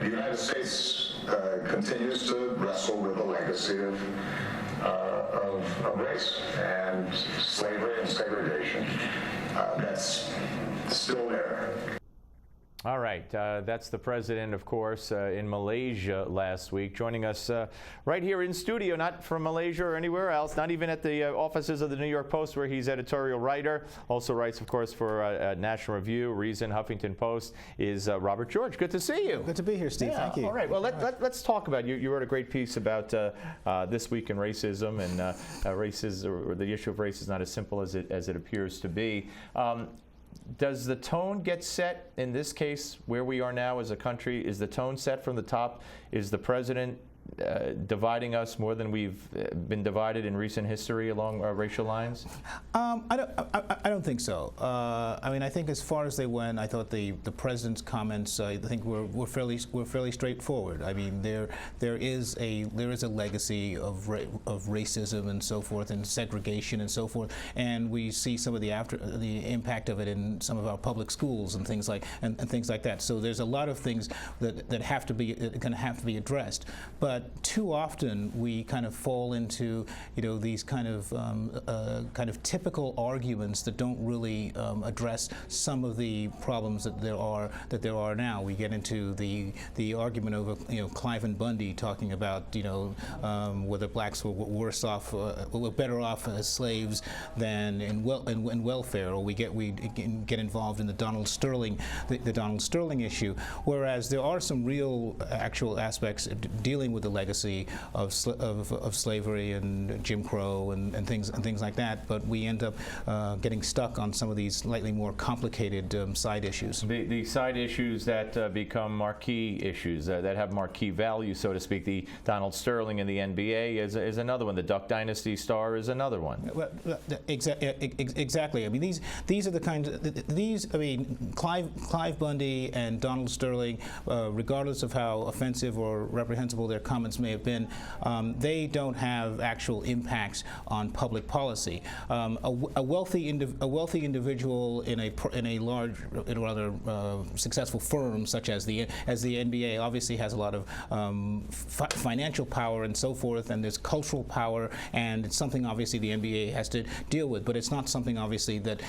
The United States continues to wrestle with the legacy of race and slavery and segregation. That's still there. All right, that's the president, of course, in Malaysia last week, joining us right here in studio, not from Malaysia or anywhere else, not even at the offices of the New York Post, where he's editorial writer. Also writes, of course, for National Review, Reason, Huffington Post, is Robert George. Good to see you. Good to be here, Steve. Yeah, thank you. All right, well, let's talk about you. You wrote a great piece about This Week in Racism, and the issue of race is not as simple as it appears to be. Does the tone get set in this case where we are now as a country? Is the tone set from the top? Is the president dividing us more than we've been divided in recent history along racial lines? I don't think so. I mean, I think as far as they went, I thought the president's comments, I think were fairly straightforward. I mean, there is a legacy of racism and so forth, and segregation and so forth, and we see some of the impact of it in some of our public schools and things like that. So there's a lot of things that have to be addressed, but too often we kind of fall into these kind of typical arguments that don't really address some of the problems that there are now. We get into the argument over Clive Bundy talking about whether blacks were worse off, were better off as slaves than in welfare, or we get involved in the Donald Sterling issue, whereas there are some real actual aspects dealing with the legacy of slavery and Jim Crow and things like that, but we end up getting stuck on some of these slightly more complicated side issues. The side issues that become marquee issues, that have marquee value, so to speak. The Donald Sterling in the NBA is another one. The Duck Dynasty star is another one. Well, exactly. I mean, these are the kinds of, I mean, Clive Bundy and Donald Sterling, regardless of how offensive or reprehensible their comments may have been, they don't have actual impacts on public policy. A wealthy individual in a large, rather successful firm such as the NBA obviously has a lot of financial power and so forth, and there's cultural power, and it's something obviously the NBA has to deal with, but it's not something obviously that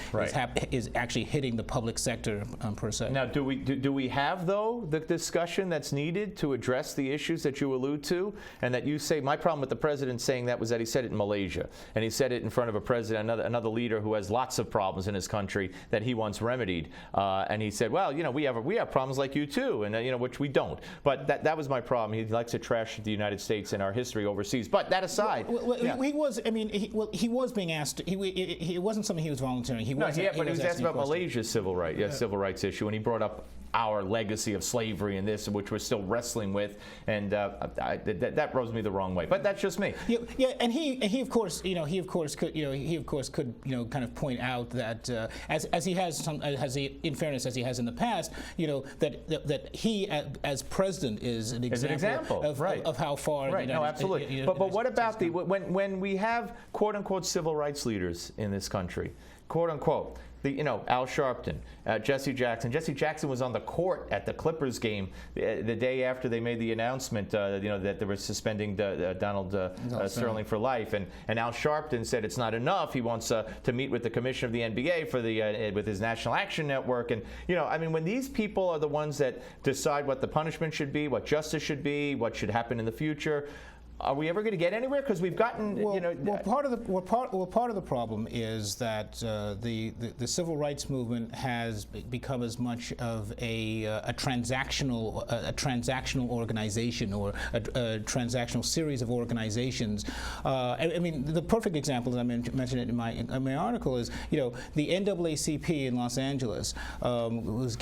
is actually hitting the public sector per se. Now, do we have though the discussion that's needed to address the issues that you allude to, and that you say? My problem with the president saying that was that he said it in Malaysia, and he said it in front of a president, another leader who has lots of problems in his country that he once remedied, and he said, well, we have problems like you too, and which we don't. But that was my problem. He likes to trash the United States and our history overseas. But that aside, he was. I mean, he was being asked. It wasn't something he was volunteering. He was asked about Malaysia's civil rights issue, and he brought up our legacy of slavery and this, which we're still wrestling with, and that rubs me the wrong way. But that's just me. Yeah, and he of course could kind of point out that as he has in fairness as he has in the past, that he as president is an example of how far. Right. No, absolutely. But what about when we have quote unquote civil rights leaders in this country, quote unquote? Al Sharpton, Jesse Jackson. Jesse Jackson was on the court at the Clippers game the day after they made the announcement, that they were suspending Donald Sterling for life, and Al Sharpton said it's not enough. He wants to meet with the commissioner of the NBA with his National Action Network, and I mean, when these people are the ones that decide what the punishment should be, what justice should be, what should happen in the future. Are we ever going to get anywhere? Because we've gotten, part of the problem is that the civil rights movement has become as much of a transactional organization, or a transactional series of organizations. I mean, the perfect example, as I mentioned it in my article, is the NAACP in Los Angeles was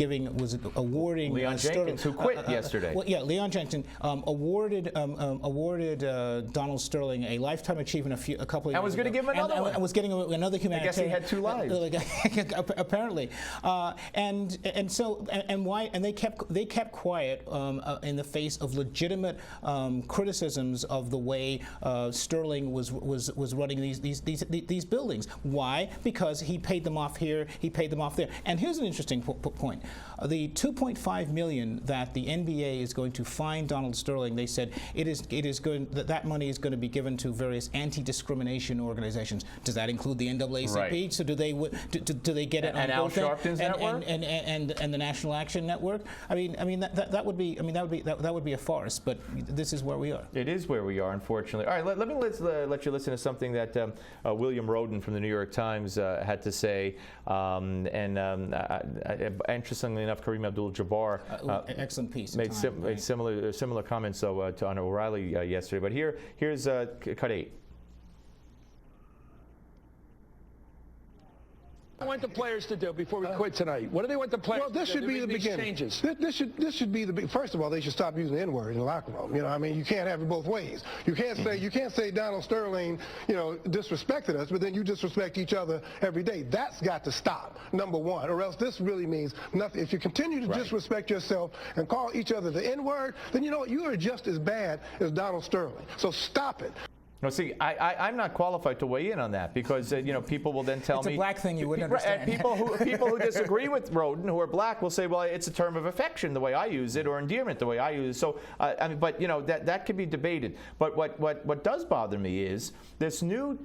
awarding Leon Jenkins, who quit yesterday. Well, yeah, Leon Jenkins awarded Donald Sterling a lifetime achievement a couple of years ago. And was going to give him another one. And was getting another humanitarian. I guess he had 2 lives. Apparently, and they kept quiet in the face of legitimate criticisms of the way Sterling was running these buildings. Why? Because he paid them off here, he paid them off there. And here's an interesting point: the $2.5 million that the NBA is going to fine Donald Sterling, they said it is going that money is going to be given to various anti-discrimination organizations. Does that include the NAACP? Right. So do they get it on Al both ends? Sharpton's network and the National Action Network? I mean that would be a farce. But this is where we are. It is where we are, unfortunately. All right, let you listen to something that William Roden from the New York Times had to say, interestingly enough, Kareem Abdul-Jabbar excellent piece. Made similar comments on O'Reilly yesterday. But here's cut 8. What do they want the players to do before we quit tonight? What do they want the players to do? Well, this should be the beginning. This should be the first of all, they should stop using the N-word in the locker room. You know, I mean, you can't have it both ways. You can't say Donald Sterling, disrespected us, but then you disrespect each other every day. That's got to stop, number one, or else this really means nothing. If you continue to disrespect yourself and call each other the N-word, then you know what? You are just as bad as Donald Sterling. So stop it. No, see, I'm not qualified to weigh in on that because people will then tell me it's a black thing you wouldn't understand. And people who disagree with Roden, who are black, will say, well, it's a term of affection the way I use it, or endearment the way I use it. So but that could be debated. But what does bother me is this new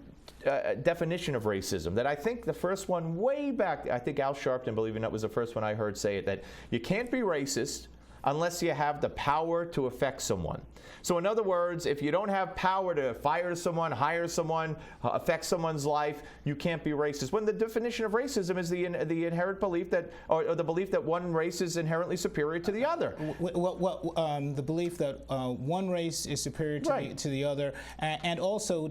definition of racism that I think the first one way back, I think Al Sharpton, believe it or not, was the first one I heard say it, that you can't be racist unless you have the power to affect someone. So in other words, if you don't have power to fire someone, hire someone, affect someone's life, you can't be racist. When the definition of racism is the inherent belief that, or the belief that one race is inherently superior to the other. The belief that one race is superior to the other, and also,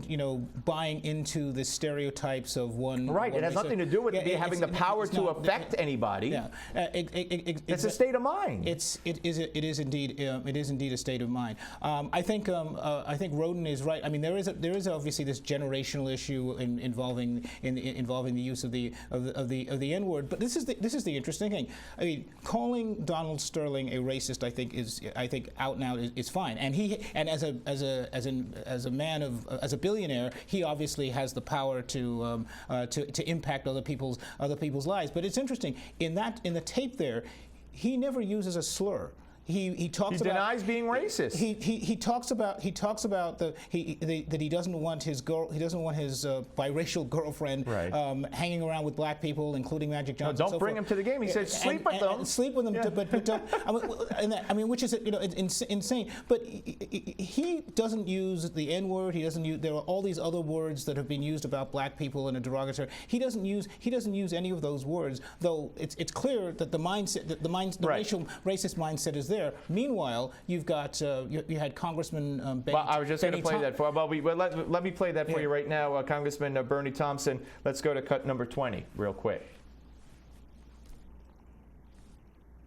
buying into the stereotypes of one. Right. One it has race. nothing to do with having the power to affect anybody. Yeah. It's a state of mind. It is indeed a state of mind. I think Roden is right. I mean, there is obviously this generational issue involving the use of the N-word. But this is the interesting thing. I mean, calling Donald Sterling a racist, I think out and out is fine. And as a billionaire, he obviously has the power to impact other people's lives. But it's interesting in the tape there, he never uses a slur. He talks about. He denies being racist. He talks about that he doesn't want his biracial girlfriend hanging around with black people, including Magic Johnson. No, don't bring him to the game. He says sleep with them. Sleep with them, yeah. but don't. Which is insane. But he doesn't use the N-word. He doesn't use. There are all these other words that have been used about black people in a derogatory. He doesn't use any of those words. Though it's clear that the racist mindset is there. Meanwhile, you've got you had Congressman Benny. Well, I was just going to play that for. Well, let me play that for you right now, Congressman Bernie Thompson. Let's go to cut number 20 real quick.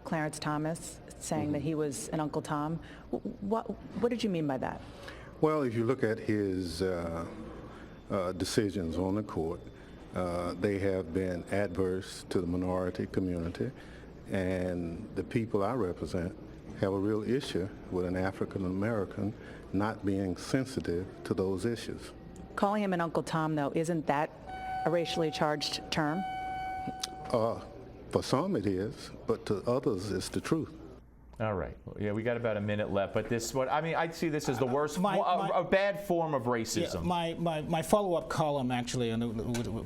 Clarence Thomas saying that he was an Uncle Tom. What did you mean by that? Well, if you look at his decisions on the court, they have been adverse to the minority community, and the people I represent have a real issue with an African American not being sensitive to those issues. Calling him an Uncle Tom, though, isn't that a racially charged term? For some it is, but to others it's the truth. All right. Yeah, we got about a minute left, but I see this as the worst, a bad form of racism. Yeah, my follow-up column, actually, and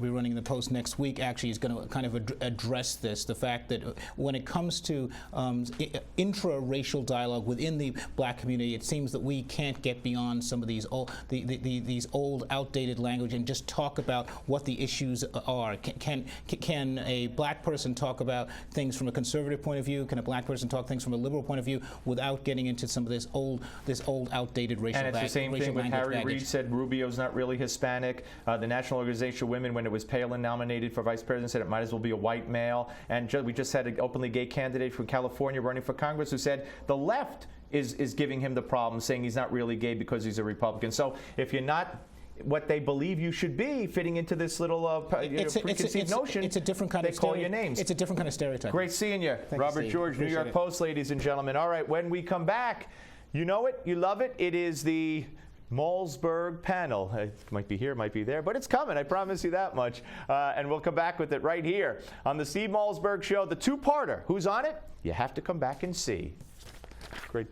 we're running in the Post next week, actually is going to kind of address this, the fact that when it comes to intra-racial dialogue within the black community, it seems that we can't get beyond some of these old, outdated language and just talk about what the issues are. Can a black person talk about things from a conservative point of view? Can a black person talk things from a liberal point of view without getting into some of this old outdated racial And it's the same thing with Harry Reid said Rubio's not really Hispanic. The National Organization of Women, when it was Palin nominated for vice president, said it might as well be a white male. And we just had an openly gay candidate from California running for Congress who said the left is giving him the problem, saying he's not really gay because he's a Republican. So if you're not what they believe you should be, fitting into this little preconceived notion, it's a different kind they of call your names. It's a different kind of stereotype. Great seeing you. Robert Steve. George, New York Post, ladies and gentlemen. All right, when we come back, you know it, you love it. It is the Malzberg panel. It might be here, might be there, but it's coming. I promise you that much. And we'll come back with it right here on the Steve Malzberg Show, the two-parter. Who's on it? You have to come back and see. Great.